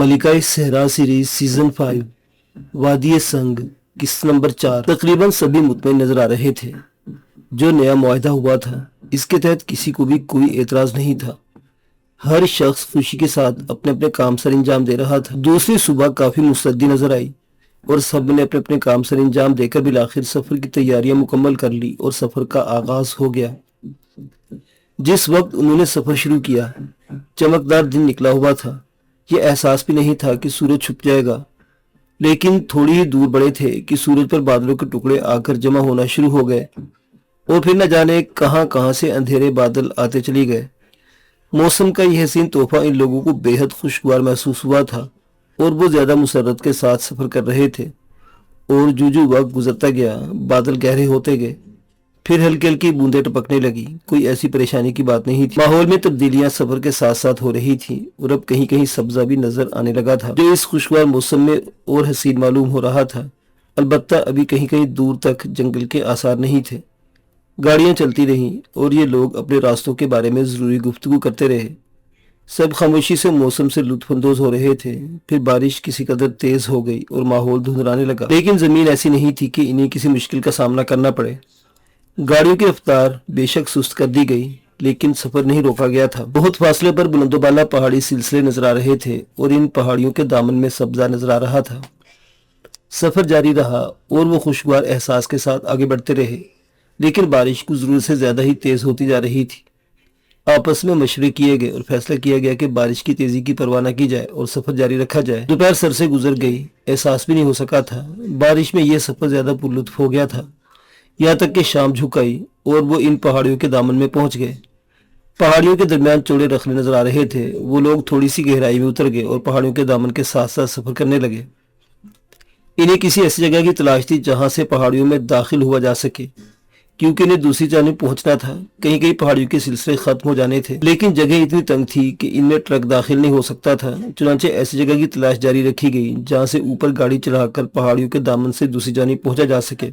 मलिका सहरा series season 5 वादी संग किस्त नंबर 4। तकरीबन सभी मुतमईन नजर आ रहे थे। जो नया मुआहदा हुआ था इसके तहत किसी को भी कोई एतराज नहीं था। हर शख्स खुशी के साथ अपने अपने काम सर अंजाम दे रहा था। दूसरी सुबह काफी मुस्तैदी नजर आई और सब ने अपने अपने काम सर अंजाम देकर भी आखिर सफर की तैयारियां मुकम्मल कर ली और सफर का आगाज हो गया। जिस वक्त उन्होंने सफर शुरू किया चमकदार दिन निकला हुआ था। यह एहसास भी नहीं था कि सूरज छुप जाएगा, लेकिन थोड़ी ही दूर बढ़े थे कि सूरज पर बादलों के टुकड़े आकर जमा होना शुरू हो गए और फिर न जाने कहां से अंधेरे बादल आते चले गए। मौसम का यह हसीन तोहफा इन लोगों को बेहद खुशगवार महसूस हुआ था और वो ज्यादा मुसर्रत के साथ सफर कर रहे थे। और जो वक्त गुजरता गया बादल गहरे होते गए, फिर हल्की हल्की बूंदें टपकने लगी। कोई ऐसी परेशानी की बात नहीं थी। माहौल में तब्दीलियां सफर के साथ साथ हो रही थी और अब कहीं कहीं सब्जा भी नजर आने लगा था, जो इस खुशगवार मौसम में और हसीन मालूम हो रहा था। अलबत्ता अभी कहीं कहीं दूर तक जंगल के आसार नहीं थे। गाड़ियां चलती रहीं और ये लोग अपने रास्तों के बारे में जरूरी गुफ्तगू करते रहे। सब खामोशी से मौसम से लुत्फानंदोज हो रहे थे। फिर बारिश किसी कदर तेज हो गई और माहौल धुंधलाने लगा, लेकिन जमीन ऐसी नहीं थी कि इन्हें किसी मुश्किल का सामना करना पड़े। गाड़ियों की रफ्तार बेशक सुस्त कर दी गई, लेकिन सफर नहीं रोका गया था। बहुत फासले पर बुलंदोबाला पहाड़ी सिलसिले नजर आ रहे थे और इन पहाड़ियों के दामन में सब्जा नजर आ रहा था। सफर जारी रहा और वो खुशगवार एहसास के साथ आगे बढ़ते रहे, लेकिन बारिश कुछ जरूरत से ज्यादा ही तेज होती जा रही थी। आपस में मशवरे किए गए और फैसला किया गया कि बारिश की तेजी की परवाह न की जाए और सफर जारी रखा जाए। दोपहर सर से गुजर गई, एहसास भी नहीं हो सका था। बारिश में यह सफर ज्यादा पुरलुत्फ हो गया था। यहाँ तक कि शाम झुक आई और वो इन पहाड़ियों के दामन में पहुंच गए। पहाड़ियों के दरमियान चौड़े रखने नजर आ रहे थे। वो लोग थोड़ी सी गहराई में उतर गए और पहाड़ियों के दामन के साथ साथ सफर करने लगे। इन्हें किसी ऐसी जगह की तलाश थी जहां से पहाड़ियों में दाखिल हुआ जा सके, क्योंकि इन्हें दूसरी जानिब पहुंचना था। कहीं कहीं पहाड़ियों के सिलसिले खत्म हो जाने थे, लेकिन जगह इतनी तंग थी कि इनमें ट्रक दाखिल नहीं हो सकता था। चुनांचे ऐसी जगह की तलाश जारी रखी गई जहां से ऊपर गाड़ी चढ़ाकर पहाड़ियों के दामन से दूसरी जानिब पहुंचा जा सके।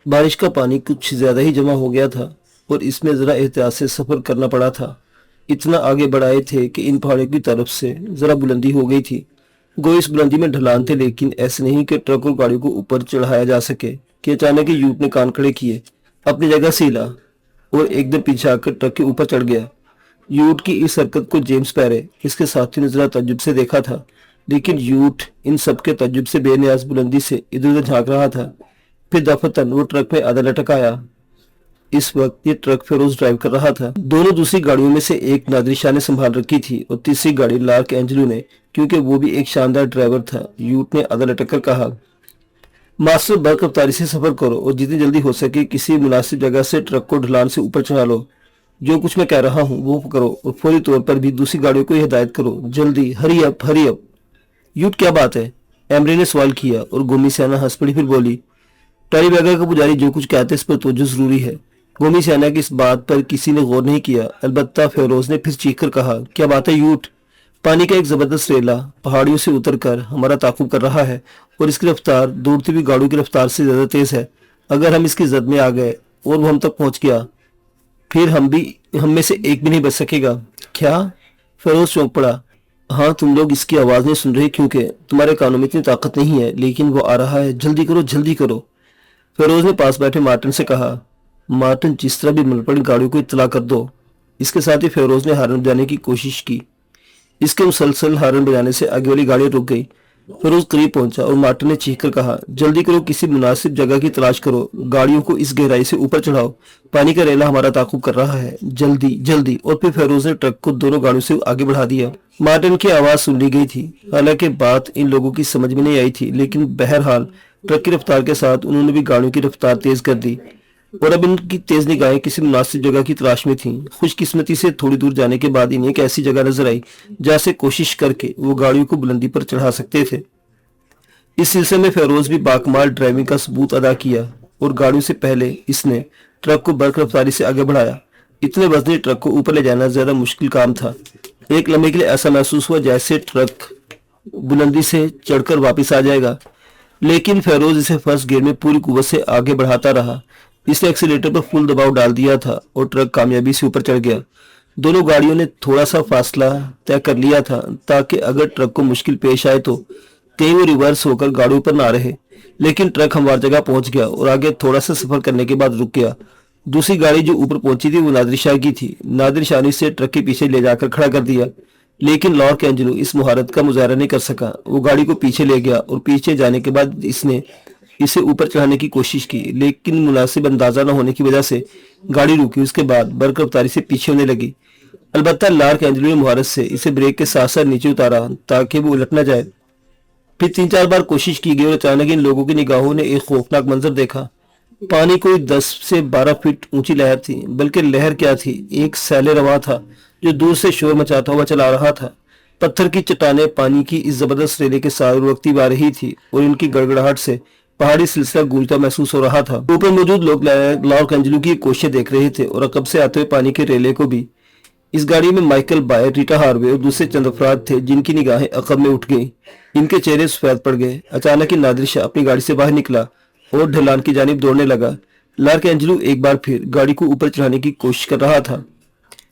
बारिश का पानी कुछ ज्यादा ही जमा हो गया था और इसमें जरा एहतियात से सफर करना पड़ा था। इतना आगे बढ़ाए थे कि इन पहाड़ों की तरफ से जरा बुलंदी हो गई थी। गो इस बुलंदी में ढलान थे, लेकिन ऐसे नहीं कि ट्रक और गाड़ियों को ऊपर चढ़ाया जा सके कि अचानक ही यूट ने कान खड़े किए, अपनी जगह से हिला और एकदम पीछे आकर ट्रक के ऊपर चढ़ गया। यूट की इस हरकत को जेम्स पैरे इसके साथी ने जरा तजुब से देखा था, लेकिन यूट इन सबके तजुब से बेनियाज बुलंदी से इधर उधर झांक रहा था। फिर दफतन वो ट्रक में आधा लटक आया। इस वक्त ये ट्रक फेरोज ड्राइव कर रहा था। दोनों दूसरी गाड़ियों में से एक नादिर शाह ने संभाल रखी थी और तीसरी गाड़ी लार्क एंजलो ने, क्योंकि वो भी एक शानदार ड्राइवर था। यूट ने आधा लटक कर कहा, मास्टर बर्क रफ्तारी से सफर करो और जितनी जल्दी हो सके किसी मुनासिब जगह से ट्रक को ढलान से ऊपर चढ़ा लो। जो कुछ मैं कह रहा हूँ वो करो और फौरी तौर पर भी दूसरी गाड़ियों को हिदायत करो, जल्दी, हरी अप हरी अप। यूट क्या बात है? एमरे ने सवाल किया और गोमी सियाना हंस पड़ी। फिर बोली, टारी बैगा का पुजारी जो कुछ कहते इस पर तवज्जो जरूरी है। गोमी सियाना की इस बात पर किसी ने गौर नहीं किया। अलबत्ता फेरोज ने फिर चीख कर कहा, क्या बात है यूट? पानी का एक जबरदस्त रेला पहाड़ियों से उतरकर हमारा ताकुब कर रहा है और इसकी रफ्तार दौड़ती हुई गाड़ियों की रफ्तार से ज्यादा तेज है। अगर हम इसकी जद में आ गए और वो हम तक पहुंच गया, फिर हम में से एक भी नहीं बच सकेगा। क्या? फेरोज चौंक पड़ा। हाँ, तुम लोग इसकी आवाज नहीं सुन रहे क्योंकि तुम्हारे कानों में इतनी ताकत नहीं है, लेकिन वो आ रहा है। जल्दी करो, जल्दी करो। फेरोज ने पास बैठे मार्टिन से कहा। मार्टिन, जिस तरह भी मिल पड़ी गाड़ियों को इत्तला कर दो। इसके साथ ही फेरोज ने हारन बजाने की कोशिश की। इसके मुसलसल हारन बजाने से आगे वाली गाड़ी रुक गई। फेरोज करीब पहुंचा और मार्टिन ने चीख कर कहा, जल्दी करो, किसी मुनासिब जगह की तलाश करो, गाड़ियों को इस गहराई से ऊपर चढ़ाओ, पानी का रेला हमारा ताकुब कर रहा है, जल्दी जल्दी। और फिर फेरोज ने ट्रक को दोनों गाड़ियों से आगे बढ़ा दिया। मार्टिन की आवाज सुन ली गई थी। हालांकि बात इन लोगों की समझ में नहीं आई थी, लेकिन बहरहाल ट्रक की रफ्तार के साथ उन्होंने भी गाड़ियों की रफ्तार तेज कर दी और अब इनकी तेज निगाहें किसी मुनासिब जगह की तलाश में थीं। खुशकिस्मती से थोड़ी दूर जाने के बाद इन्हें एक ऐसी जगह नजर आई जहां से कोशिश करके वो गाड़ियों को बुलंदी पर चढ़ा सकते थे। इस सिलसिले में फेरोज भी बाकमाल ड्राइविंग का सबूत अदा किया और गाड़ियों से पहले इसने ट्रक को बर्क रफ्तारी से आगे बढ़ाया। इतने वजनी ट्रक को ऊपर ले जाना ज्यादा मुश्किल काम था। एक लम्हे के लिए ऐसा महसूस हुआ जैसे ट्रक बुलंदी से चढ़कर वापिस आ जाएगा, लेकिन फेरोज इसे फर्स्ट गियर में पूरी कुव्वत से आगे बढ़ाता रहा। इसने एक्सीलेटर पर फुल दबाव डाल दिया था और ट्रक कामयाबी से ऊपर चढ़ गया। दोनों गाड़ियों ने थोड़ा सा फासला तय कर लिया था ताकि अगर ट्रक को मुश्किल पेश आए तो कहीं वो रिवर्स होकर गाड़ियों पर ना रहे। लेकिन ट्रक हमवार जगह पहुंच गया और आगे थोड़ा सा सफर करने के बाद रुक गया। दूसरी गाड़ी जो ऊपर पहुंची थी वो नादिर शाह की थी। नादिर शाह ने इसे ट्रक के पीछे ले जाकर खड़ा कर दिया, लेकिन लॉर्क एंजेलो इस मुहारत का मुजाहरा नहीं कर सका। वो गाड़ी को पीछे ले गया और पीछे जाने के बाद इसने इसे ऊपर चढ़ाने की कोशिश की, लेकिन मुनासिब अंदाजा न होने की वजह से गाड़ी रुकी। उसके बाद बर्क रफ्तारी से पीछे होने लगी। अलबत्ता लॉर्क एंजेलो ने मुहारत से इसे ब्रेक के साथ साथ नीचे उतारा ताकि वो उलट न जाए। फिर 3-4 बार कोशिश की गई और अचानक इन लोगों की निगाहों ने एक खौफनाक मंजर देखा। पानी कोई 10 से 12 फीट ऊंची लहर थी, बल्कि लहर क्या थी, एक सैले रवा था जो दूर से शोर मचाता हुआ चला रहा था। पत्थर की चट्टानें पानी की इस जबरदस्त रेले के साथ उड़ती आ रही थी और इनकी गड़गड़ाहट से पहाड़ी सिलसिला गूंजता महसूस हो रहा था। ऊपर मौजूद लोग लॉर्क एंजेलो की कोशिशें देख रहे थे और अकब से आते हुए पानी के रेले को भी। इस गाड़ी में माइकल बायर, रीटा हार्वे और दूसरे चंद अफराद थे जिनकी निगाहें अकब में उठ गईं। इनके चेहरे सफेद पड़ गए। अचानक ही नादिर शाह अपनी गाड़ी से बाहर निकला और ढलान की जानिब दौड़ने लगा। लॉर्क एंजेलो एक बार फिर गाड़ी को ऊपर चढ़ाने की कोशिश कर रहा था।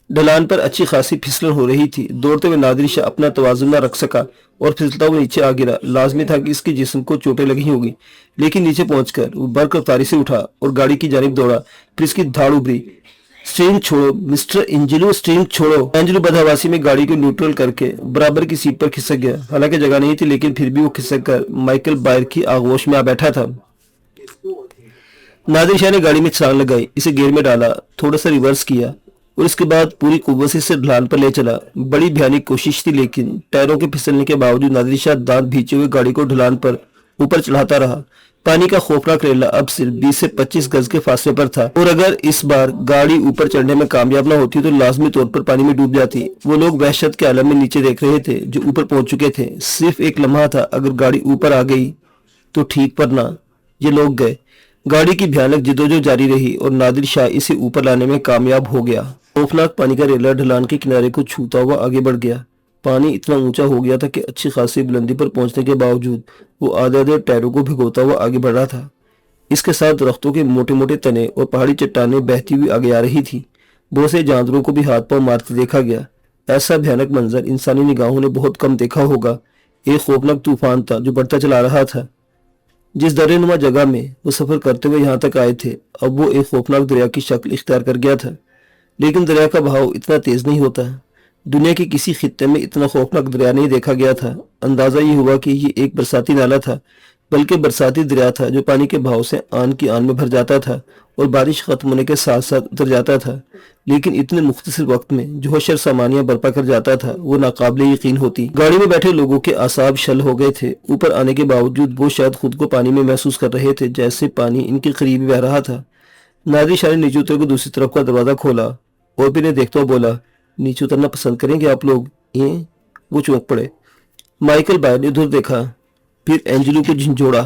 ढलान पर अच्छी खासी फिसलन हो रही थी। दौड़ते हुए नादिर शाह अपना तवाजुन न रख सका और फिसलता हुआ नीचे आ गिरा। लाजमी था कि इसके जिस्म को चोटें लगी होगी, लेकिन नीचे पहुंचकर वो बर्क रफ्तारी से उठा और गाड़ी की जानिब दौड़ा। फिर इसकी धाड़ उभरी। स्टीयरिंग छोड़ो मिस्टर एंजेलो, स्टीयरिंग छोड़ो। एंजेलो बदहवासी में गाड़ी को न्यूट्रल करके बराबर की सीट पर खिसक गया। हालांकि जगह नहीं थी, लेकिन फिर भी वो खिसक कर माइकल बायर की आगोश में आ बैठा था। नादिर शाह ने गाड़ी में छलांग लगाई, इसे गियर में डाला, थोड़ा सा रिवर्स किया और इसके बाद पूरी कुव्वत से इसे ढलान पर ले चला। बड़ी भयानक कोशिश थी, लेकिन टायरों के फिसलने के बावजूद नादिर शाह दांत भींचे हुए गाड़ी को ढलान पर ऊपर चढ़ाता रहा। पानी का खौफनाक रेला अब सिर्फ 20 से 25 गज के फासले पर था और अगर इस बार गाड़ी ऊपर चढ़ने में कामयाब न होती तो लाजमी तौर पर पानी में डूब जाती। वो लोग वहशत के आलम में नीचे देख रहे थे जो ऊपर पहुंच चुके थे। सिर्फ एक लम्हा था, अगर गाड़ी ऊपर आ गई तो ठीक, पर ना, ये लोग गए। गाड़ी की भयानक जिदोजहद जारी रही और नादिर शाह इसे ऊपर लाने में कामयाब हो गया। खौफनाक पानी का रेला ढलान के किनारे को छूता हुआ आगे बढ़ गया। पानी इतना ऊंचा हो गया था कि अच्छी खासी बुलंदी पर पहुंचने के बावजूद वो आधे आधे टायरों को भिगोता हुआ आगे बढ़ रहा था। इसके साथ दरख्तों के मोटे मोटे तने और पहाड़ी चट्टानें बहती हुई आगे आ रही थी। बहुत से जानवरों को भी हाथ पांव मारते देखा गया। ऐसा भयानक मंजर इंसानी निगाहों ने बहुत कम देखा होगा। एक खौफनाक तूफान था जो बढ़ता चला रहा था। जिस दर्रेनुमा जगह में वो सफर करते हुए यहाँ तक आए थे, अब वो एक खौफनाक दरिया की शक्ल इख्तियार कर गया था। लेकिन दरिया का बहाव इतना तेज नहीं होता। दुनिया के किसी खित्ते में इतना खौफनाक दरिया नहीं देखा गया था। अंदाजा ये हुआ कि ये एक बरसाती नाला था, बल्कि बरसाती दरिया था जो पानी के बहाव से आन की आन में भर जाता था और बारिश खत्म होने के साथ साथ उतर जाता था। लेकिन इतने मुख्तसर वक्त में जो हशर सामानियां बर्पा कर जाता था वो नाकाबिले यकीन होती। गाड़ी में बैठे लोगों के आसाब शल हो गए थे। ऊपर आने के बावजूद वो शायद खुद को पानी में महसूस कर रहे थे, जैसे पानी इनके करीब बह रहा था। नादिर शाह ने नीचे उतर कर दूसरी तरफ का दरवाजा खोला और फिर देखता हुआ बोला, नीचे उतरना पसंद करेंगे आप लोग? ये वो चौंक पड़े। माइकल बायर ने उधर देखा, फिर एंजेलो को झंझोड़ा,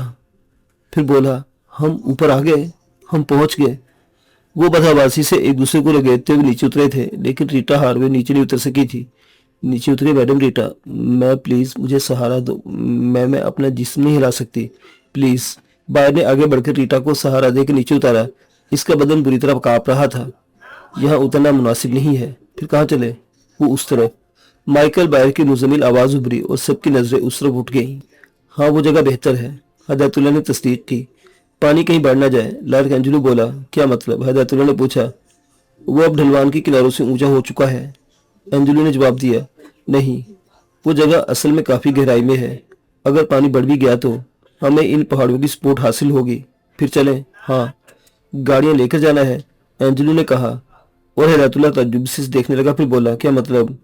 फिर बोला, हम ऊपर आ गए, हम पहुंच गए। वो बदहवासी से एक दूसरे को लगेते हुए नीचे उतरे थे, लेकिन रीटा हार्वे नीचे नहीं उतर सकी थी। नीचे उतरे मैडम रीटा, मैं प्लीज मुझे सहारा दो, मैं अपना जिस्म नहीं हिला सकती, प्लीज। बायर ने आगे बढ़कर रीटा को सहारा देकर नीचे उतारा। इसका बदन बुरी तरह कांप रहा था। यहाँ उतरना मुनासिब नहीं है। फिर कहाँ चले? वो उस तरफ। माइकल बायर की मुजमिल आवाज उभरी और सबकी नजरें उस तरफ उठ गईं। हाँ, वो जगह बेहतर है, हिदायतुल्लाह ने तस्दीक की। पानी कहीं बढ़ ना जाए, लॉर्क एंजेलो बोला। क्या मतलब? हिदायतुल्लाह ने पूछा। वो अब ढलवान के किनारों से ऊंचा हो चुका है, एंजेलो ने जवाब दिया। नहीं, वो जगह असल में काफी गहराई में है। अगर पानी बढ़ भी गया तो हमें इन पहाड़ों की सपोर्ट हासिल होगी। फिर चलें? हाँ। गाड़ियां लेकर जाना है, एंजेलो ने कहा और हिदायतुल्लाह तजुब से देखने लगा। फिर बोला, क्या मतलब?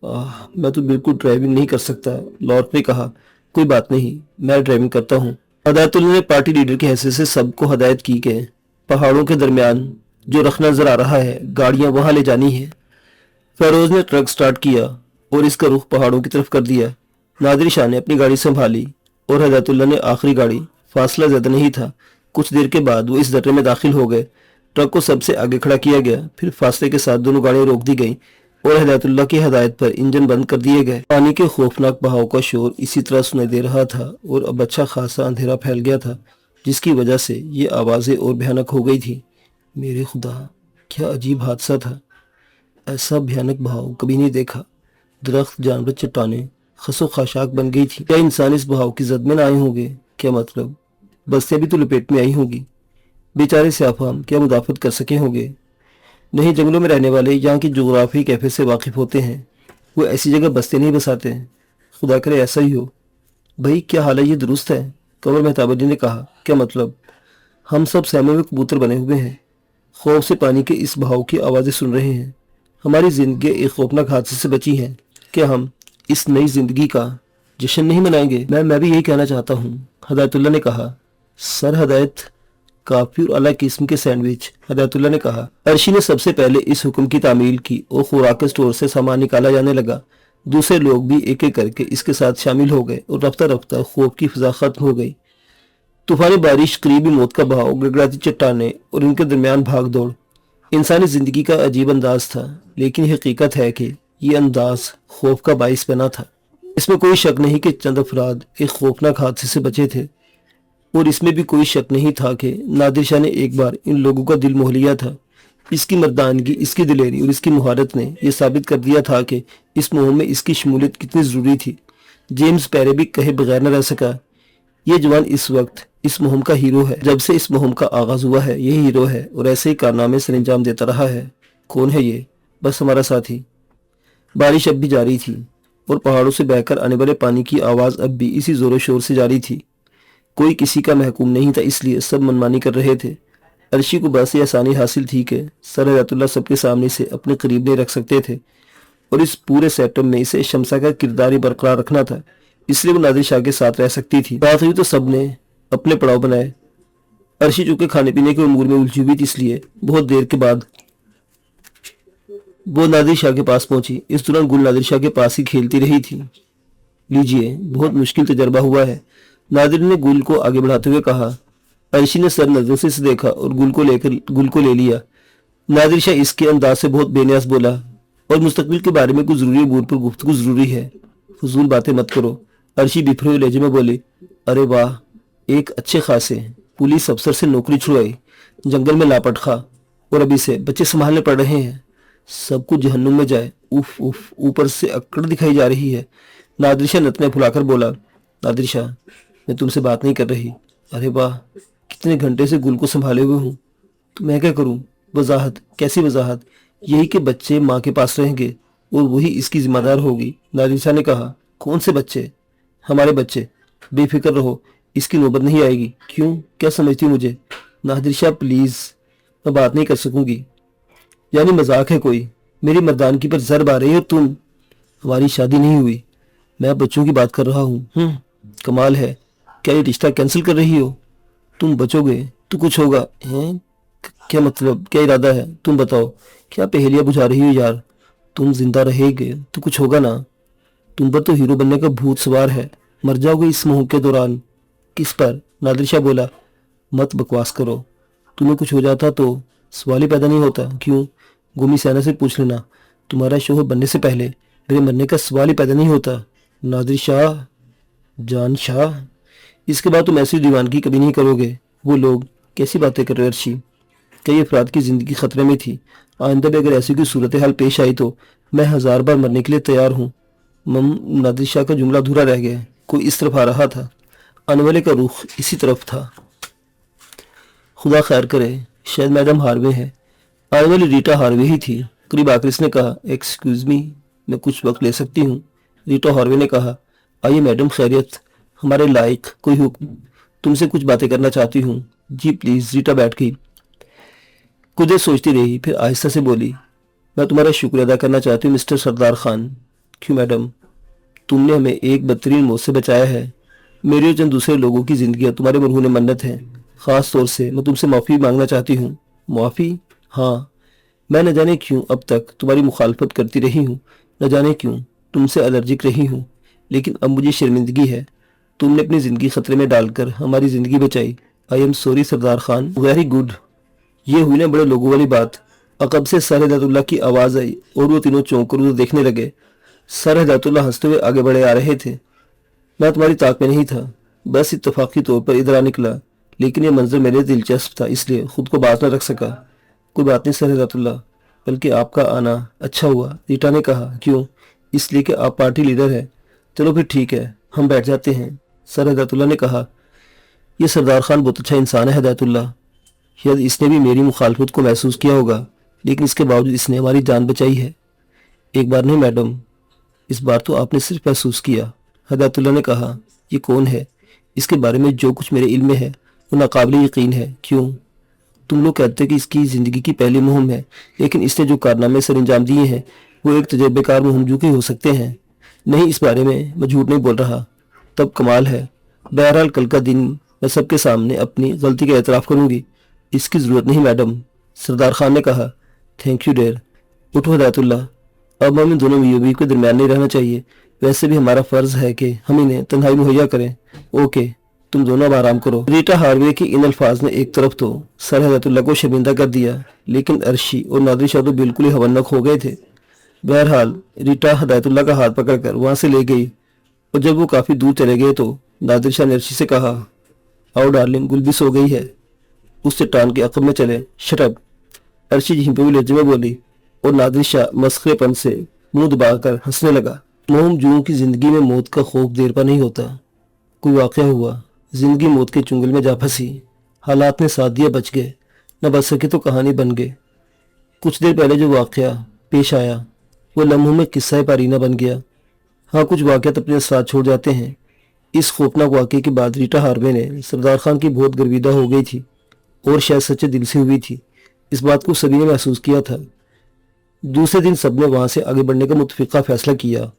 मैं तो बिल्कुल ड्राइविंग नहीं कर सकता, लॉर्क ने कहा। कोई बात नहीं, मैं ड्राइविंग करता हूँ। हिदायतुल्लाह ने पार्टी लीडर की हैसियत से सबको हदायत की कि पहाड़ों के दरमियान जो रख नजर आ रहा है, गाड़ियां वहां ले जानी है। फेरोज ने ट्रक स्टार्ट किया और इसका रुख पहाड़ों की तरफ कर दिया। नादिर शाह ने अपनी गाड़ी संभाली और हिदायतुल्लाह ने आखिरी गाड़ी। फासला ज्यादा नहीं था। कुछ देर के बाद वो इस दर्रे में दाखिल हो गए। ट्रक को सबसे आगे खड़ा किया गया। फिर फासले के साथ दोनों गाड़ियां रोक दी गईं और हिदायतुल्लाह की हदायत पर इंजन बंद कर दिए गए। पानी के खौफनाक बहाव का शोर इसी तरह सुनाई दे रहा था और अब अच्छा खासा अंधेरा फैल गया था, जिसकी वजह से ये आवाजें और भयानक हो गई थी। मेरे खुदा, क्या अजीब हादसा था। ऐसा भयानक बहाव कभी नहीं देखा। दरख्त, जानवर, चट्टानें खसो खाशाक बन गई थी। क्या इंसान इस बहाव की जद में ना आए होंगे? क्या मतलब, बस्तियां भी तो लपेट में आई होंगी। बेचारे स्याफाम क्या मुदाफत कर सके होंगे? नहीं, जंगलों में रहने वाले यहाँ की जोग्राफी कैफे से वाकिफ होते हैं। वो ऐसी जगह बस्ते नहीं बसाते हैं। खुदा करे ऐसा ही हो। भाई क्या हाल है, ये दुरुस्त है? कंवर मेहताबली ने कहा। क्या मतलब? हम सब सहमे हुए कबूतर बने हुए हैं, खौफ से पानी के इस बहाव की आवाज़ें सुन रहे हैं। हमारी जिंदगी एक खौफनाक हादसे से बची है। क्या हम इस नई जिंदगी का जश्न नहीं मनाएंगे? मैं भी यही कहना चाहता हूँ, हदायतुल्लाह ने कहा। सर हदायत, काफी और अला किस्म के सैंडविच, हदायतुल्लाह ने कहा। अर्शी ने सबसे पहले इस हुक्म की तामील की और खुराक स्टोर से सामान निकाला जाने लगा। दूसरे लोग भी एक एक करके इसके साथ शामिल हो गए और रफ्ता रफ्ता खौफ की फिजा खत्म हो गई। तूफानी बारिश, करीबी मौत का बहाव, गड़गड़ाती चट्टानें और इनके दरमियान भाग दौड़ इंसानी जिंदगी का अजीब अंदाज था। लेकिन हकीकत है कि ये अंदाज खौफ का बाइस बना था। इसमें कोई शक नहीं कि चंद अफराद एक खौफनाक हादसे से बचे थे, और इसमें भी कोई शक नहीं था कि नादिर शाह ने एक बार इन लोगों का दिल मोह लिया था। इसकी मर्दानगी, इसकी दिलेरी और इसकी मुहारत ने यह साबित कर दिया था कि इस मुहिम में इसकी शमूलियत कितनी ज़रूरी थी। जेम्स पैरे भी कहे बगैर न रह सका। ये जवान इस वक्त इस मुहिम का हीरो है। जब से इस मुहिम का आगाज हुआ है यही हीरो है और ऐसे ही कारनामे सर अंजाम देता रहा है। कौन है ये? बस हमारा साथी। बारिश अब भी जारी थी और पहाड़ों से बहकर आने वाले पानी की आवाज़ अब भी इसी जोरों शोर से जारी थी। कोई किसी का महकूम नहीं था, इसलिए सब मनमानी कर रहे थे। अर्शी को बस ये आसानी हासिल थी कि सर हयातुल्लाह सबके सामने से अपने करीब नहीं रख सकते थे और इस पूरे सेटअप में इसे शमसा का किरदार ही बरकरार रखना था, इसलिए वो नादिर शाह के साथ रह सकती थी। बात हुई तो सब ने अपने पड़ाव बनाए। अर्शी चूंकि खाने पीने के उमूर में उलझी हुई थी, इसलिए बहुत देर के बाद वो नादिर शाह के पास पहुंची। इस दौरान गुल नादिर शाह के पास ही खेलती रही थी। लीजिए, बहुत मुश्किल तजर्बा हुआ है, नादिर ने गुल को आगे बढ़ाते हुए कहा। अर्शी ने सर नजरों से इसे देखा और गुल को ले लिया। नादिर शाह इसके अंदाज से बहुत बेनियाज बोला, और मुस्तकबिल के बारे में कुछ जरूरी अमूर पर गुफ्तगू जरूरी है, फजूल बातें मत करो। अर्शी बिफरे हुए लहजे में बोली। अरे वाह, एक अच्छे खासे पुलिस अफसर से नौकरी छुड़वाई, जंगल में लापट खा, और अभी से बच्चे संभालने पड़ रहे हैं। सब कुछ जहन्नुम में जाए। उफ उफ, ऊपर से अकड़ दिखाई जा रही है। नादिर शाह नतने फुलाकर बोला। नादिर शाह, मैं तुमसे बात नहीं कर रही। अरे वाह, कितने घंटे से गुल को संभाले हुए हूँ, तो मैं क्या करूँ? वजाहत? कैसी वजाहत? यही कि बच्चे माँ के पास रहेंगे और वही इसकी जिम्मेदार होगी। नादिर शाह ने कहा। कौन से बच्चे? हमारे बच्चे। बेफिक्र रहो, इसकी नौबत नहीं आएगी। क्यों, क्या समझती मुझे? नादिर शाह प्लीज, मैं बात नहीं कर सकूंगी। यानी मजाक है कोई? मेरी मर्दानगी पर ज़र्ब आ रही है और तुम? हमारी शादी नहीं हुई, मैं बच्चों की बात कर रहा हूँ। कमाल है, क्या ये रिश्ता कैंसिल कर रही हो? तुम बचोगे तो कुछ होगा हैं? क्या मतलब, क्या इरादा है? तुम बताओ, क्या पहेलियां बुझा रही हो यार? तुम जिंदा रहेगे तो कुछ होगा ना? तुम पर तो हीरो बनने का भूत सवार है, मर जाओगे इस मुहिम के दौरान। किस पर? नादिर शाह बोला। मत बकवास करो, तुम्हें कुछ हो जाता तो सवाल ही पैदा नहीं होता। क्यों? गुमी सेना से पूछ लेना, तुम्हारा शोहर बनने से पहले मेरे मरने का सवाल ही पैदा नहीं होता। नादिर शाह, जान शाह, इसके बाद तुम ऐसी दीवानगी कभी नहीं करोगे। वो लोग कैसी बातें कर रहे हो अर्शी? कई अफराद की जिंदगी खतरे में थी। आइंदा भी अगर ऐसी कोई सूरत हाल पेश आई तो मैं 1000 बार मरने के लिए तैयार हूँ। नादिर शाह का जुमला अधूरा रह गया। कोई इस तरफ आ रहा था, आने वाले का रुख इसी तरफ था। खुदा खैर करे, शायद मैडम हार्वे है। आने वाली रीटा हार्वे ही थी। करीब आकर इसने कहा, एक्सक्यूज मी, मैं कुछ वक्त ले सकती हूँ? रीटा हार्वे ने कहा। आइए मैडम, खैरियत? हमारे लायक कोई हुक्म? तुमसे कुछ बातें करना चाहती हूँ। जी प्लीज। रीटा बैठ गई, कुछ देर सोचती रही, फिर आहिस्ता से बोली। मैं तुम्हारा शुक्रिया अदा करना चाहती हूँ मिस्टर सरदार खान। क्यों मैडम? तुमने हमें एक बदतरीन मौत से बचाया है। मेरी और चंद दूसरे लोगों की जिंदगी तुम्हारे मरहून मन्नत है। खास तौर से मैं तुमसे माफ़ी मांगना चाहती हूँ। माफ़ी? हाँ, मैं न जाने क्यों अब तक तुम्हारी मुखालफत करती रही हूँ, न जाने क्यों तुमसे एलर्जिक रही हूँ, लेकिन अब मुझे शर्मिंदगी है। तुमने अपनी ज़िंदगी खतरे में डालकर हमारी ज़िंदगी बचाई। I am sorry Sardar Khan. Very good. ये हुई ना बड़े लोगों वाली बात। अकब से सर हदायतुल्लाह की आवाज़ आई और वो तीनों चौंक कर उधर देखने लगे। सर हदायतुल्लाह हंसते हुए आगे बढ़े आ रहे थे। मैं तुम्हारी ताक में नहीं था, बस इत्तफाकी तौर पर इधर आ निकला, लेकिन ये मंजर मेरे दिलचस्प था, इसलिए खुद को बात न रख सका। कोई बात नहीं सर हदायतुल्लाह, बल्कि आपका आना अच्छा हुआ, रीटा ने कहा। क्यों? इसलिए कि आप पार्टी लीडर हैं। चलो फिर ठीक है, हम बैठ जाते हैं। सर हिदायतुल्लाह ने कहा, यह सरदार खान बहुत अच्छा इंसान है हिदायतुल्लाह। शायद इसने भी मेरी मुखालफत को महसूस किया होगा, लेकिन इसके बावजूद इसने हमारी जान बचाई है। एक बार नहीं मैडम, इस बार तो आपने सिर्फ महसूस किया। हिदायतुल्लाह ने कहा, ये कौन है? इसके बारे में जो कुछ मेरे इल्म में है वो नाकाबिल यकीन है। क्यों? तुम लोग कहते हैं कि इसकी ज़िंदगी की पहली मुहिम है, लेकिन इसने जो कारनामे सर अंजाम दिए हैं वो एक तजर्बेकार मुहिमजू के हो सकते हैं। नहीं, इस बारे में मैं झूठ नहीं बोल रहा। तब कमाल है। बहरहाल कल का दिन मैं सबके सामने अपनी गलती का एतराफ़ करूंगी। इसकी ज़रूरत नहीं मैडम, सरदार खान ने कहा। Thank you dear. उठो हिदायतुल्लाह, अब हमें दोनों मियाँ बीवी के दरमियान नहीं रहना चाहिए। वैसे भी हमारा फ़र्ज़ है कि हम इन्हें तन्हाई मुहैया करें। ओके, तुम दोनों अब आराम करो। रीटा हार्वे के इन अल्फाज ने एक तरफ तो सर हिदायतुल्लाह को शर्मिंदा कर दिया, लेकिन अर्शी और नादिर शाह तो बिल्कुल ही हवन्नक हो गए थे। बहरहाल रीटा हिदायतुल्लाह का हाथ पकड़कर वहां से ले गई, और जब वो काफ़ी दूर चले गए तो नादिर शाह ने अर्शी से कहा, आओ डार्लिंग, गुल भी सो गई है, उस चट्टान के अकब में चले। शटअप, अर्शी यहीं पे भी लहजे में बोली, और नादिर शाह मस्खरेपन से मुंह दबाकर हंसने लगा। मोहमजूओं की जिंदगी में मौत का खौफ देर पर नहीं होता। कोई वाक़या हुआ, जिंदगी मौत के चुंगल में जा फंसी। हालात ने साथ दिया, बच गए, न बच सके तो कहानी बन गए। कुछ देर पहले जो वाक़या पेश आया वो लम्हों में किस्सा पारीना बन गया। हाँ, कुछ वाक़यात अपने साथ छोड़ जाते हैं। इस खौफनाक वाक़े के बाद रीटा हार्वे ने सरदार खान की बहुत गर्विदा हो गई थी, और शायद सच्चे दिल से हुई थी। इस बात को सभी ने महसूस किया था। दूसरे दिन सबने वहां से आगे बढ़ने का मुतफिका फैसला किया,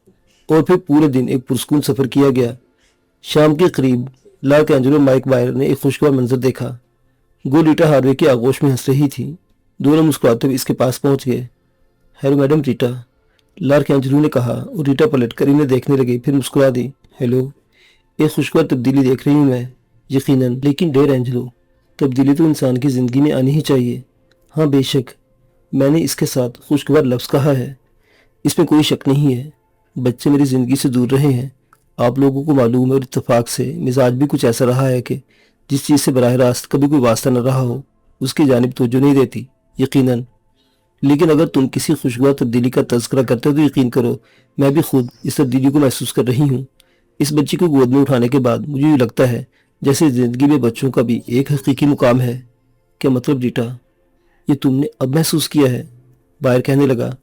और फिर पूरे दिन एक पुरस्कून सफ़र किया गया। शाम के करीब लार्क एंजेलो माइक बायर ने एक खुशगवार मंजर देखा। गो रीटा हार्वे की आगोश में हंस रही थी। दोनों मुस्कुराते हुए इसके पास पहुंच गए। Hello madam Rita, lark Angelo ने कहा, और रीटा पलटकर इन्हें देखने लगी, फिर मुस्कुरा दी। हेलो, एक खुशगवार तब्दीली देख रही हूँ मैं। यकीनन, लेकिन डेर एंजेलो, तब्दीली तो इंसान की ज़िंदगी में आनी ही चाहिए। हाँ बेशक, मैंने इसके साथ खुशगवार लफ्ज़ कहा है, इसमें कोई शक नहीं है। बच्चे मेरी ज़िंदगी से दूर रहे हैं, आप लोगों को मालूम है, और इत्तेफाक से मिजाज भी कुछ ऐसा रहा है कि जिस चीज़ से बराह रास्त कभी कोई वास्ता न रहा हो उसकी जानिब तवज्जो नहीं देती। यकीनन, लेकिन अगर तुम किसी खुशगवार तब्दीली का तज़किरा करते हो तो यकीन करो, मैं भी खुद इस तब्दीली को महसूस कर रही हूँ। इस बच्ची को गोद में उठाने के बाद मुझे यूँ लगता है जैसे ज़िंदगी में बच्चों का भी एक हकीकी मुकाम है। क्या मतलब रीटा, ये तुमने अब महसूस किया है? बायर कहने लगा।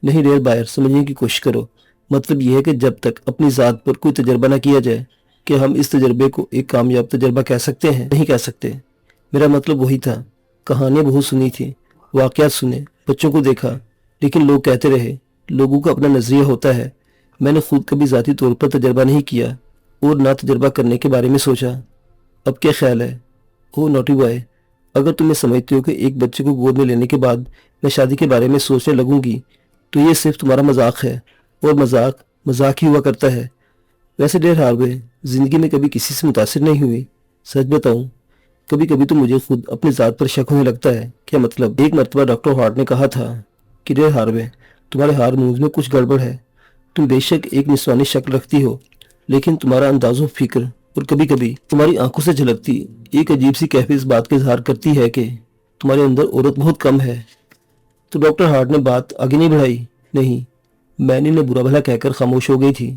नहीं डेर बायर, समझने की कोशिश करो। मतलब यह है कि जब तक अपनी ज़ात पर कोई तजर्बा ना किया जाए कि हम इस तजर्बे को एक कामयाब तजर्बा कह सकते हैं, नहीं कह सकते। मेरा मतलब वही था। कहानियाँ बहुत सुनी थी, वाक़यात सुने, बच्चों को देखा, लेकिन लोग कहते रहे। लोगों का अपना नज़रिया होता है। मैंने खुद कभी ज़ाती तौर पर तजर्बा नहीं किया, और ना तजर्बा करने के बारे में सोचा। अब क्या ख्याल है? ओह नोटी बॉय, अगर तुम ये समझते हो कि एक बच्चे को गोद में लेने के बाद मैं शादी के बारे में सोचने लगूंगी तो ये सिर्फ तुम्हारा मजाक है, और मजाक मजाक ही हुआ करता है। वैसे डेर हार्वे, ज़िंदगी में कभी किसी से मुतासिर नहीं हुई। सच बताऊं, कभी कभी तो मुझे खुद अपनी ज़ात पर शक होने लगता है। क्या मतलब? एक मरतबा डॉक्टर हार्ट ने कहा था कि डेर हार्वे, तुम्हारे हार्मोन्स में कुछ गड़बड़ है। तुम बेशक एक निस्वानी शक्ल रखती हो, लेकिन तुम्हारा अंदाज़ो फिक्र और कभी कभी तुम्हारी आंखों से झलकती एक अजीब सी कैफियत इस बात का इजहार करती है कि तुम्हारे अंदर औरत बहुत कम है। तो डॉक्टर हार्ट ने बात आगे नहीं बढ़ाई। नहीं, मैंने इन्हें बुरा भला कहकर खामोश हो गई थी,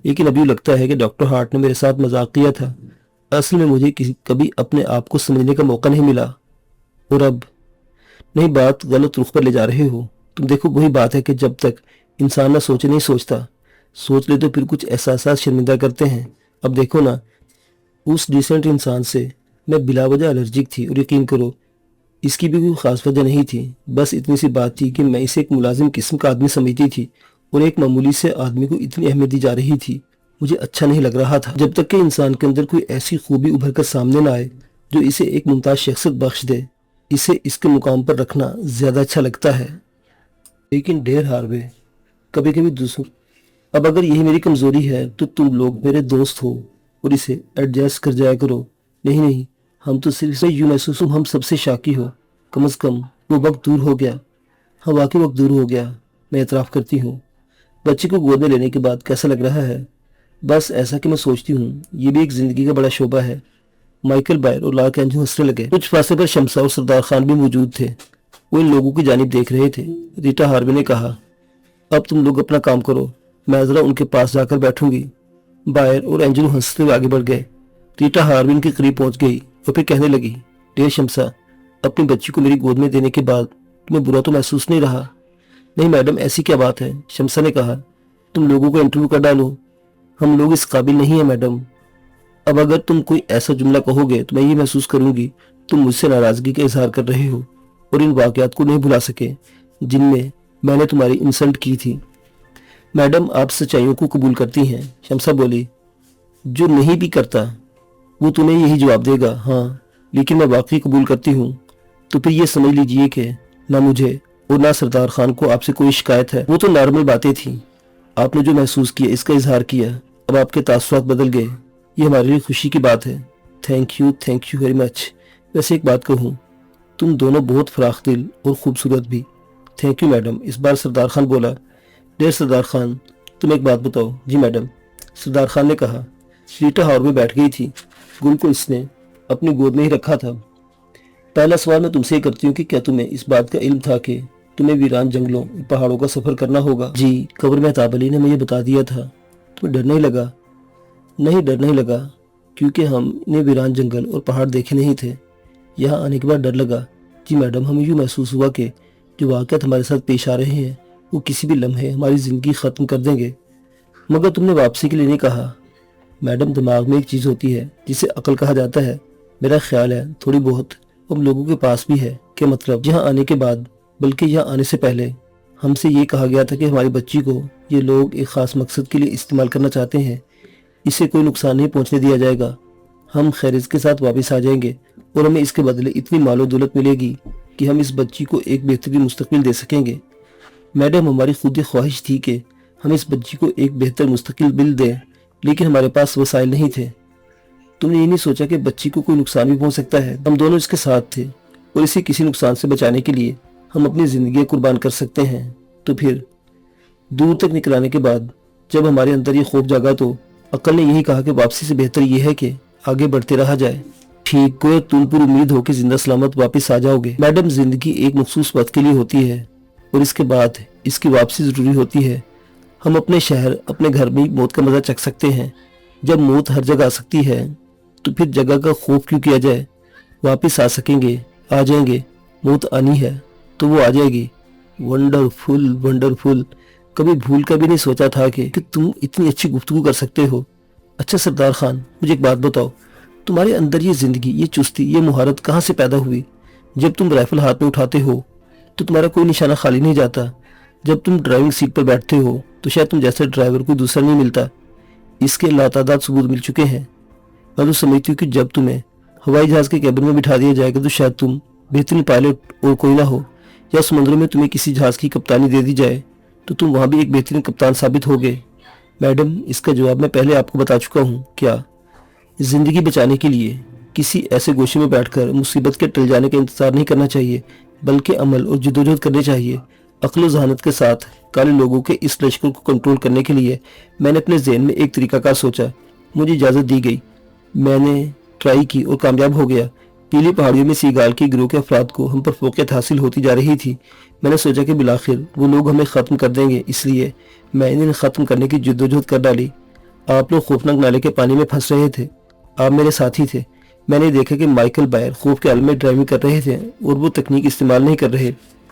लेकिन अभी लगता है कि डॉक्टर हार्ट ने मेरे साथ मजाक किया था। असल में मुझे कभी अपने आप को समझने का मौका नहीं मिला, और अब नहीं, बात गलत रुख पर ले जा रहे हो तुम। देखो, वही बात है कि जब तक इंसान ना सोचे नहीं सोचता, सोच ले तो फिर कुछ एहसास शर्मिंदा करते हैं। अब देखो ना, उस डिसेंट इंसान से मैं बिलावजह एलर्जिक थी, और यकीन करो इसकी भी कोई खास वजह नहीं थी। बस इतनी सी बात थी कि मैं इसे एक मुलाजिम किस्म का आदमी समझती थी, और एक मामूली से आदमी को इतनी अहमियत दी जा रही थी। मुझे अच्छा नहीं लग रहा था। जब तक कि इंसान के अंदर कोई ऐसी खूबी उभर कर सामने ना आए जो इसे एक मुमताज शख्सियत बख्श दे, इसे इसके मुकाम पर रखना ज्यादा अच्छा लगता है। लेकिन डेर हार्वे, कभी कभी दूसरों, अब अगर यही मेरी कमजोरी है तो तुम लोग मेरे दोस्त हो और इसे एडजस्ट कर जाया करो। नहीं नहीं, हम तो सिर्फ से यूं महसूस हम सबसे शाकी हो। कम से कम वो वक्त दूर हो गया। हाँ वाकई वक्त दूर हो गया, मैं एतराफ़ करती हूँ। बच्चे को गोद में लेने के बाद कैसा लग रहा है? बस ऐसा कि मैं सोचती हूँ ये भी एक ज़िंदगी का बड़ा शोबा है। माइकल बायर और लार्क एंजेलो हंसने लगे। कुछ फासले पर शमसा और सरदार खान भी मौजूद थे। वो इन लोगों की जानिब देख रहे थे। रीटा हार्वे ने कहा, अब तुम लोग अपना काम करो, मैं जरा उनके पास जाकर बैठूंगी। बायर और एंजेलो हंसते हुए आगे बढ़ गए। रीटा हार्विन के करीब पहुंच गई और फिर कहने लगी, डियर शमसा, अपनी बच्ची को मेरी गोद में देने के बाद तुम्हें बुरा तो महसूस नहीं रहा? नहीं मैडम, ऐसी क्या बात है, शमसा ने कहा, तुम लोगों को इंटरव्यू कर डालो, हम लोग इस काबिल नहीं है मैडम। अब अगर तुम कोई ऐसा जुमला कहोगे तो मैं ये महसूस करूंगी तुम मुझसे नाराजगी का इजहार कर रहे हो और इन वाकयात को नहीं भुला सके जिनमें मैंने तुम्हारी इंसल्ट की थी। मैडम, आप सच्चाइयों को कबूल करती हैं? शमसा बोली, जो नहीं भी करता वो तुम्हें यही जवाब देगा, हाँ, लेकिन मैं वाकई कबूल करती हूँ। तो फिर ये समझ लीजिए कि ना मुझे और ना सरदार खान को आपसे कोई शिकायत है। वो तो नॉर्मल बातें थी, आपने जो महसूस किया इसका इजहार किया, अब आपके तासुरात बदल गए, ये हमारे लिए खुशी की बात है। Thank you very much. वैसे एक बात कहूँ, तुम दोनों बहुत फराख दिल और खूबसूरत भी। Thank you madam. इस बार सरदार खान बोला, डेर सरदार खान, तुम एक बात बताओ। जी मैडम, सरदार खान ने कहा। रीटा हार्वे बैठ गई थी। गुल को इसने अपनी गोद में ही रखा था। पहला सवाल मैं तुमसे करती हूँ कि क्या तुम्हें इस बात का इल्म था कि तुम्हें वीरान जंगलों और पहाड़ों का सफर करना होगा? जी, कब्र मेहताब अली ने मुझे बता दिया था। तुम्हें डर नहीं लगा? नहीं, डर नहीं लगा, क्योंकि हमने वीरान जंगल और पहाड़ देखे नहीं थे। यहाँ आने के बाद डर लगा। जी मैडम, हमें यूँ महसूस हुआ कि जो वाक़यात हमारे साथ पेश आ रहे हैं वो किसी भी लम्हे हमारी ज़िंदगी ख़त्म कर देंगे। मगर तुमने वापसी के लिए नहीं कहा। मैडम, दिमाग में एक चीज़ होती है जिसे अक्ल कहा जाता है। मेरा ख्याल है थोड़ी बहुत हम लोगों के पास भी है। क्या मतलब? यहाँ आने के बाद, बल्कि यहाँ आने से पहले हमसे ये कहा गया था कि हमारी बच्ची को ये लोग एक ख़ास मकसद के लिए इस्तेमाल करना चाहते हैं। इसे कोई नुकसान नहीं पहुँचने दिया जाएगा। हम खैरियत के साथ वापस आ जाएंगे और हमें इसके बदले इतनी मालो दौलत मिलेगी कि हम इस बच्ची को एक बेहतरीन मुस्तकबिल दे सकेंगे। मैडम, हमारी खुद ख्वाहिश थी कि हम इस बच्ची को एक बेहतर मुस्तकबिल दें, लेकिन हमारे पास वसाइल नहीं थे। तुमने ये नहीं सोचा कि बच्ची को कोई नुकसान भी पहुंच सकता है? हम दोनों इसके साथ थे और इसे किसी नुकसान से बचाने के लिए हम अपनी जिंदगी कुर्बान कर सकते हैं। तो फिर दूर तक निकलाने के बाद जब हमारे अंदर ये खौफ जागा तो अक्ल ने यही कहा कि वापसी से बेहतर ये है कि आगे बढ़ते रहा जाए। ठीक को तुम पर उम्मीद हो कि जिंदा सलामत वापस आ जाओगे। मैडम, जिंदगी एक मखसूस वक्त के लिए होती है और इसके बाद इसकी वापसी जरूरी होती है। हम अपने शहर, अपने घर में मौत का मजा चख सकते हैं। जब मौत हर जगह आ सकती है तो फिर जगह का खौफ क्यों किया जाए? वापस आ सकेंगे, आ जाएंगे। मौत आनी है तो वो आ जाएगी। Wonderful wonderful. कभी भूल कर भी नहीं सोचा था कि तुम इतनी अच्छी गुफ्तगू कर सकते हो। अच्छा सरदार खान, मुझे एक बात बताओ, तुम्हारे अंदर ये जिंदगी, ये चुस्ती, ये मुहारत कहाँ से पैदा हुई? जब तुम राइफल हाथ में उठाते हो तो तुम्हारा कोई निशाना खाली नहीं जाता। जब तुम ड्राइविंग सीट पर बैठते हो तो शायद तुम जैसे ड्राइवर को दूसरा नहीं मिलता। इसके लातादाद सबूत मिल चुके हैं। मैं तो समझती हूँ कि जब तुम्हें हवाई जहाज के कैबिन में बिठा दिया जाएगा तो शायद तुम बेहतरीन पायलट और कोई ना हो, या समुद्र में तुम्हें किसी जहाज की कप्तानी दे दी जाए तो तुम वहां भी एक बेहतरीन कप्तान साबित होगे। मैडम, इसका जवाब मैं पहले आपको बता चुका हूँ। क्या? जिंदगी बचाने के लिए किसी ऐसे गोशे में बैठकर मुसीबत के टल जाने का इंतजार नहीं करना चाहिए, बल्कि अमल और जद्दोजहद करनी चाहिए। अक्ल और जहानत के साथ काले लोगों के इस लश्कर को कंट्रोल करने के लिए मैंने अपने जहन में एक तरीकाकार सोचा। मुझे इजाज़त दी गई, मैंने ट्राई की और कामयाब हो गया। पीली पहाड़ियों में सीगाल के गिरोह के अफराद को हम पर फोकियत हासिल होती जा रही थी। मैंने सोचा कि बिलाखिर वो लोग हमें ख़त्म कर देंगे, इसलिए मैं इन्हें ख़त्म करने की जद्दोजहद कर डाली। आप लोग खौफनाक नाले के पानी में फंस रहे थे, आप मेरे साथी थे। मैंने देखा कि माइकल बायर खौफ के आलम में ड्राइविंग कर रहे थे और वो तकनीक इस्तेमाल नहीं कर रहे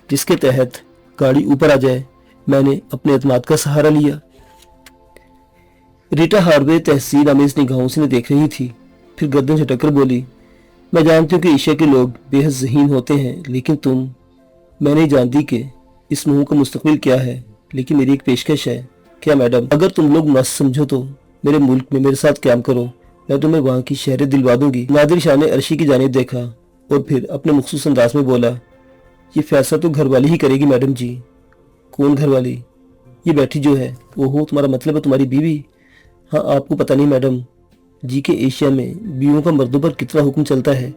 जिसके तहत गाड़ी ऊपर आ जाए। मैंने अपने एतमाद का सहारा लिया। रीटा हार्वे तहसीन आमेज निगाहों से देख रही थी, फिर गर्दन झटक कर बोली, मैं जानती हूँ कि एशिया के लोग बेहद ज़हीन होते हैं, लेकिन तुम, मैं नहीं जानती कि इस मुंह का मुस्तकबिल क्या है, लेकिन मेरी एक पेशकश है। क्या मैडम? अगर तुम लोग मस्त समझो तो मेरे मुल्क में मेरे साथ क्याम करो, मैं तुम्हें वहाँ की शहरें दिलवा दूंगी। नादिर शाह ने अर्शी की जानिब देखा और फिर अपने मखसूस अंदाज में बोला, ये फैसला तो घरवाली ही करेगी मैडम जी। कौन घरवाली? ये बैठी जो है वो हो, तुम्हारा मतलब है तुम्हारी बीवी? हाँ, आपको पता नहीं मैडम जी के एशिया में बीवियों का मर्दों पर कितना हुक्म चलता है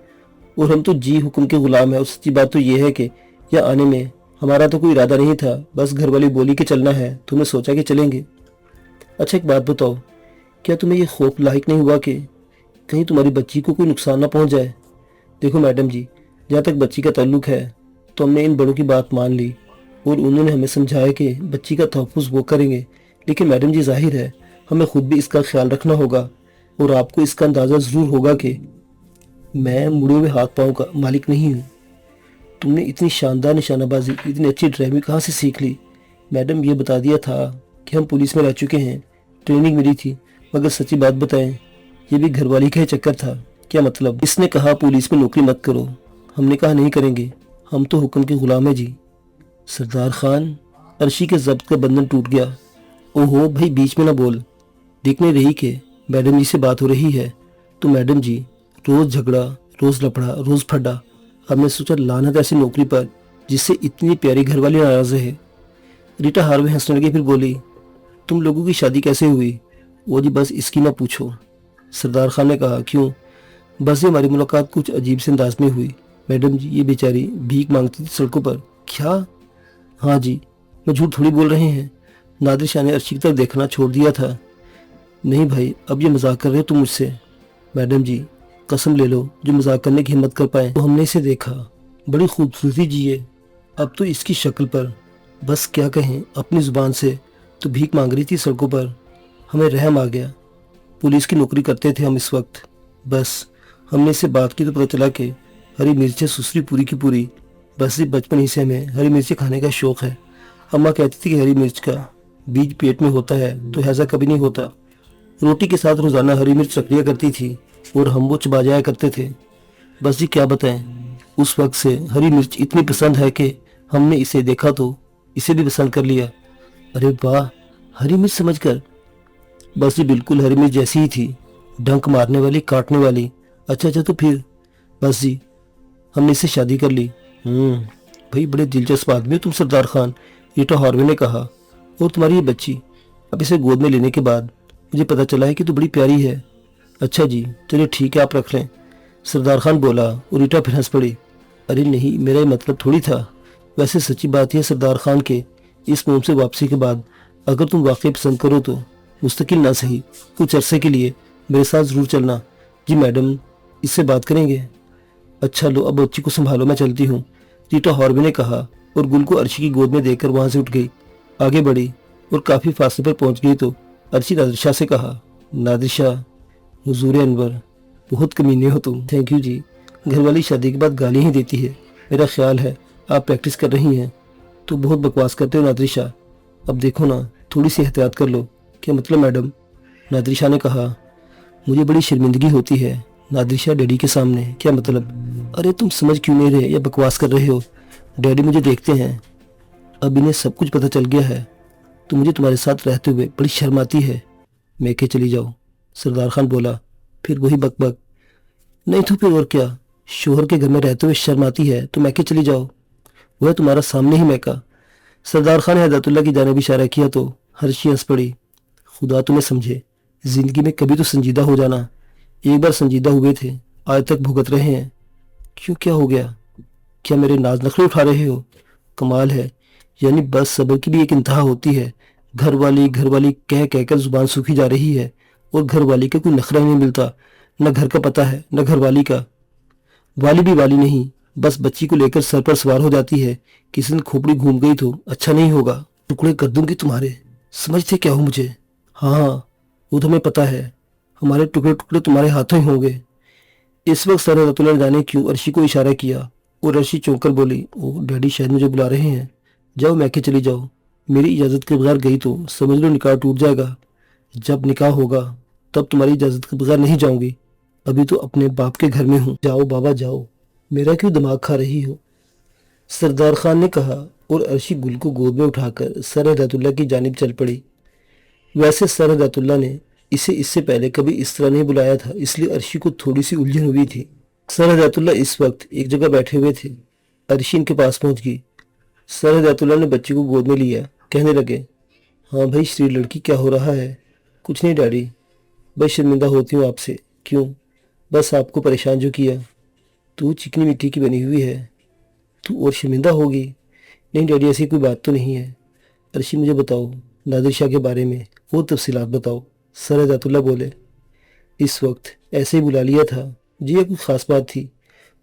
और हम तो जी हुक्म के गुलाम हैं। और सच्ची बात तो ये है कि यहाँ आने में हमारा तो कोई इरादा नहीं था, बस घरवाली बोली के चलना है, तो हमने सोचा कि चलेंगे। अच्छा एक बात बताओ, क्या तुम्हें ये खौफ लाहिक नहीं हुआ कि कहीं तुम्हारी बच्ची को कोई नुकसान ना पहुंच जाए? देखो मैडम जी, जहाँ तक बच्ची का ताल्लुक है तो हमने इन बड़ों की बात मान ली और उन्होंने हमें समझाया कि बच्ची का तहफ़्फ़ुज़ वो करेंगे। लेकिन मैडम जी, ज़ाहिर है हमें खुद भी इसका ख्याल रखना होगा और आपको इसका अंदाज़ा ज़रूर होगा कि मैं मुड़े हुए हाथ पाँव का मालिक नहीं हूँ। तुमने इतनी शानदार निशानाबाजी, इतनी अच्छी ड्राइविंग कहाँ से सीख ली? मैडम, ये बता दिया था कि हम पुलिस में रह चुके हैं, ट्रेनिंग मिली थी। मगर सच्ची बात बताएं, ये भी घरवाली का ही चक्कर था। क्या मतलब? इसने कहा पुलिस में नौकरी मत करो। हमने कहा नहीं करेंगे, हम तो हुक्म के गुलाम हैं जी। सरदार खान, अर्शी के जब्त का बंधन टूट गया। ओहो भाई, बीच में ना बोल। देखने रही कि मैडम जी से बात हो रही है। तो मैडम जी, रोज़ झगड़ा, रोज़ लफड़ा, रोज़ फड्डा। हमने सोचा लानत ऐसी नौकरी पर जिससे इतनी प्यारी घरवाली नाराज़ है। रीटा हार्वे हंसने लगी, फिर बोली, तुम लोगों की शादी कैसे हुई? वो जी बस इसकी ना पूछो। सरदार खान ने कहा, क्यों? बस ये हमारी मुलाकात कुछ अजीब से अंदाज में हुई। मैडम जी, ये बेचारी भीख मांगती थी सड़कों पर। क्या? हाँ जी, मैं झूठ थोड़ी बोल रहे हैं। नादिर शाह ने अर्शी की तरफ देखना छोड़ दिया था। नहीं भाई, अब ये मजाक कर रहे हो तुम मुझसे। मैडम जी, कसम ले लो, जो मजाक करने की हिम्मत कर पाए। तो हमने इसे देखा, बड़ी खूबसूरती जी है। अब तो इसकी शक्ल पर बस क्या कहें, अपनी ज़ुबान से तो भीख मांग रही थी सड़कों पर। हमें रहम आ गया। पुलिस की नौकरी करते थे हम इस वक्त। बस हमने इससे बात की तो पता चला कि हरी मिर्चें सुसरी पूरी की पूरी। बस ये बचपन ही से हमें हरी मिर्चें खाने का शौक़ है। अम्मा कहती थी कि हरी मिर्च का बीज पेट में होता है तो हैज़ा कभी नहीं होता। रोटी के साथ रोज़ाना हरी मिर्च रख लिया करती थी और हम वो चबा जाया करते थे। बस जी क्या बताएं, उस वक्त से हरी मिर्च इतनी पसंद है कि हमने इसे देखा तो इसे भी पसंद कर लिया। अरे वाह, हरी मिर्च समझकर? बस जी बिल्कुल हरी मिर्च जैसी ही थी, डंक मारने वाली, काटने वाली। अच्छा तो फिर? बस जी हमने इससे शादी कर ली। भाई बड़े दिलचस्प आदमी हो तुम सरदार खान, रीटा हार्वे ने कहा। और तुम्हारी ये बच्ची, अब इसे गोद में लेने के बाद मुझे पता चला है कि तू बड़ी प्यारी है। अच्छा जी, चलिए ठीक है, आप रख लें, सरदार खान बोला और रीटा फिर हंस पड़ी। अरे नहीं, मेरा ये मतलब थोड़ी था। वैसे सच्ची बात यह सरदार खान के इस मुंह से वापसी के बाद अगर तुम वाकई पसंद करो तो मुस्तकिल ना सही कुछ अरसे के लिए मेरे साथ ज़रूर चलना। जी मैडम, इससे बात करेंगे? अच्छा लो, अब बच्ची को संभालो, मैं चलती हूँ, रीटा हार्वे ने कहा और गुल को अर्शी की गोद में देखकर वहाँ से उठ गई। आगे बढ़ी और काफ़ी फासले पर पहुँच गई तो अर्शी नादिर शाह से कहा, नादिर शाह, हुजूर अनवर, बहुत कमीने हो तुम। थैंक यू जी। घरवाली शादी के बाद गाली ही देती है। मेरा ख्याल है आप प्रैक्टिस कर रही हैं। तो बहुत बकवास करते हो नादिर शाह। अब देखो ना, थोड़ी सी एहतियात कर लो। क्या मतलब मैडम? नादिर शाह ने कहा, मुझे बड़ी शर्मिंदगी होती है नादिर शाह डैडी के सामने। क्या मतलब? अरे तुम समझ क्यों नहीं रहे या बकवास कर रहे हो? डैडी मुझे देखते हैं, अब इन्हें सब कुछ पता चल गया है। तो मुझे तुम्हारे साथ रहते हुए बड़ी शर्म आती है। मैके चली जाओ, सरदार खान बोला। फिर वही बकबक। नहीं तो फिर और क्या, शोहर के घर में रहते हुए शर्म आती है तो मैके चली जाओ, वह तुम्हारा सामने ही मैका। सरदार खान ने हदायतुल्लाह की जानिब इशारा किया तो हर्षी हंस पड़ी। खुदा तुम्हें समझे, जिंदगी में कभी तो संजीदा हो जाना। एक बार संजीदा हुए थे, आज तक भुगत रहे हैं। क्यों, क्या हो गया? क्या मेरे नाज नखरे उठा रहे हो? कमाल है, यानी बस सब्र की भी एक इंतहा होती है। घरवाली घरवाली कह कहकर जुबान सूखी जा रही है और घरवाली का कोई नखरा ही नहीं मिलता। न घर का पता है न घरवाली का। वाली भी वाली नहीं, बस बच्ची को लेकर सर पर सवार हो जाती है। किसी दिन खोपड़ी घूम गई तो अच्छा नहीं होगा, टुकड़े कर दूंगी तुम्हारे। समझते क्या हो मुझे? हाँ, वो तो हमें पता है, हमारे टुकड़े टुकड़े तुम्हारे हाथों ही होंगे। इस वक्त सर रतुल्ला ने जाने क्यों अर्शी को इशारा किया और अर्शी चौंक कर बोली, ओ डैडी शायद मुझे बुला रहे हैं। जाओ मैके चली जाओ, मेरी इजाज़त के बगैर गई तो समझ लो निकाह टूट जाएगा। जब निकाह होगा तब तुम्हारी इजाज़त के बगैर नहीं जाऊंगी। अभी तो अपने बाप के घर में हूँ। जाओ बाबा जाओ, मेरा क्यों दिमाग खा रही हो? सरदार खान ने कहा और अर्शी गुल को गोद में उठाकर सर हदायतुल्लाह की जानिब चल पड़ी। वैसे सर हदायतुल्लाह ने इसे इससे पहले कभी इस तरह नहीं बुलाया था, इसलिए अर्शी को थोड़ी सी उलझन हुई थी। सर हदायतुल्लाह इस वक्त एक जगह बैठे हुए थे। अर्शी इनके पास पहुंच गई। सर हदायतुल्लाह ने बच्ची को गोद में लिया, कहने लगे, हाँ भाई श्री लड़की, क्या हो रहा है? कुछ नहीं डैडी, बस शर्मिंदा होती हूँ आपसे। क्यों? बस आपको परेशान जो किया। तू चिकनी मिट्टी की बनी हुई है, तू और शर्मिंदा होगी। नहीं डैडी, ऐसी कोई बात तो नहीं है। अर्शी मुझे बताओ नादिर शाह के बारे में वो तफसीलात बताओ। सर हदायतुल्लाह बोले, इस वक्त ऐसे ही बुला लिया था जी, ये कोई ख़ास बात थी,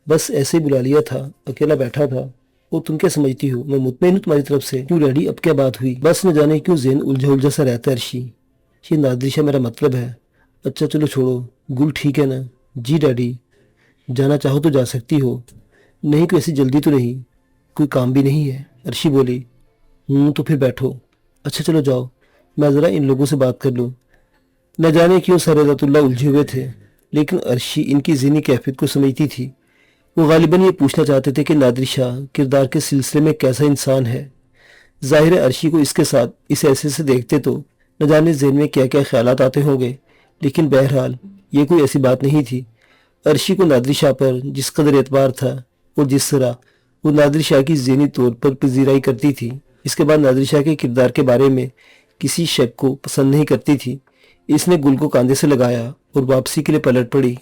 बस ऐसे ही बुला लिया था, अकेला बैठा था। और तुम क्या समझती हो, मैं मुतमईन हूँ तुम्हारी तरफ से। क्यों डैडी, अब क्या बात हुई? बस न जाने क्यों ज़हन उलझा उलझा सा रहता है अर्शी। ये नादिशा मेरा मतलब है। अच्छा चलो छोड़ो, गुल ठीक है ना? जी डैडी, जाना चाहो तो जा सकती हो। नहीं कोई ऐसी जल्दी तो नहीं, कोई काम भी नहीं है। अर्शी बोली। तो फिर बैठो। अच्छा चलो जाओ, मैं ज़रा इन लोगों से बात कर लूँ। न जाने क्यों सारेदातुल्लाह उलझे हुए थे, लेकिन अर्शी इनकी ज़हनी कैफियत को समझती थी। वो गालिबन ये पूछना चाहते थे कि नादिर शाह किरदार के सिलसिले में कैसा इंसान है। जाहिर है अर्शी को इसके साथ इस ऐसे से देखते तो न जाने ज़हन में क्या क्या ख्यालात आते होंगे, लेकिन बहरहाल ये कोई ऐसी बात नहीं थी। अर्शी को नादिर शाह पर जिस कदर एतबार था और जिस तरह वो नादिर शाह की ज़हनी तौर पर पजीराई करती थी, इसके बाद नादिर शाह के किरदार के बारे में किसी शक को पसंद नहीं करती थी। इसने गुल को कांधे से लगाया और वापसी के लिए पलट पड़ी।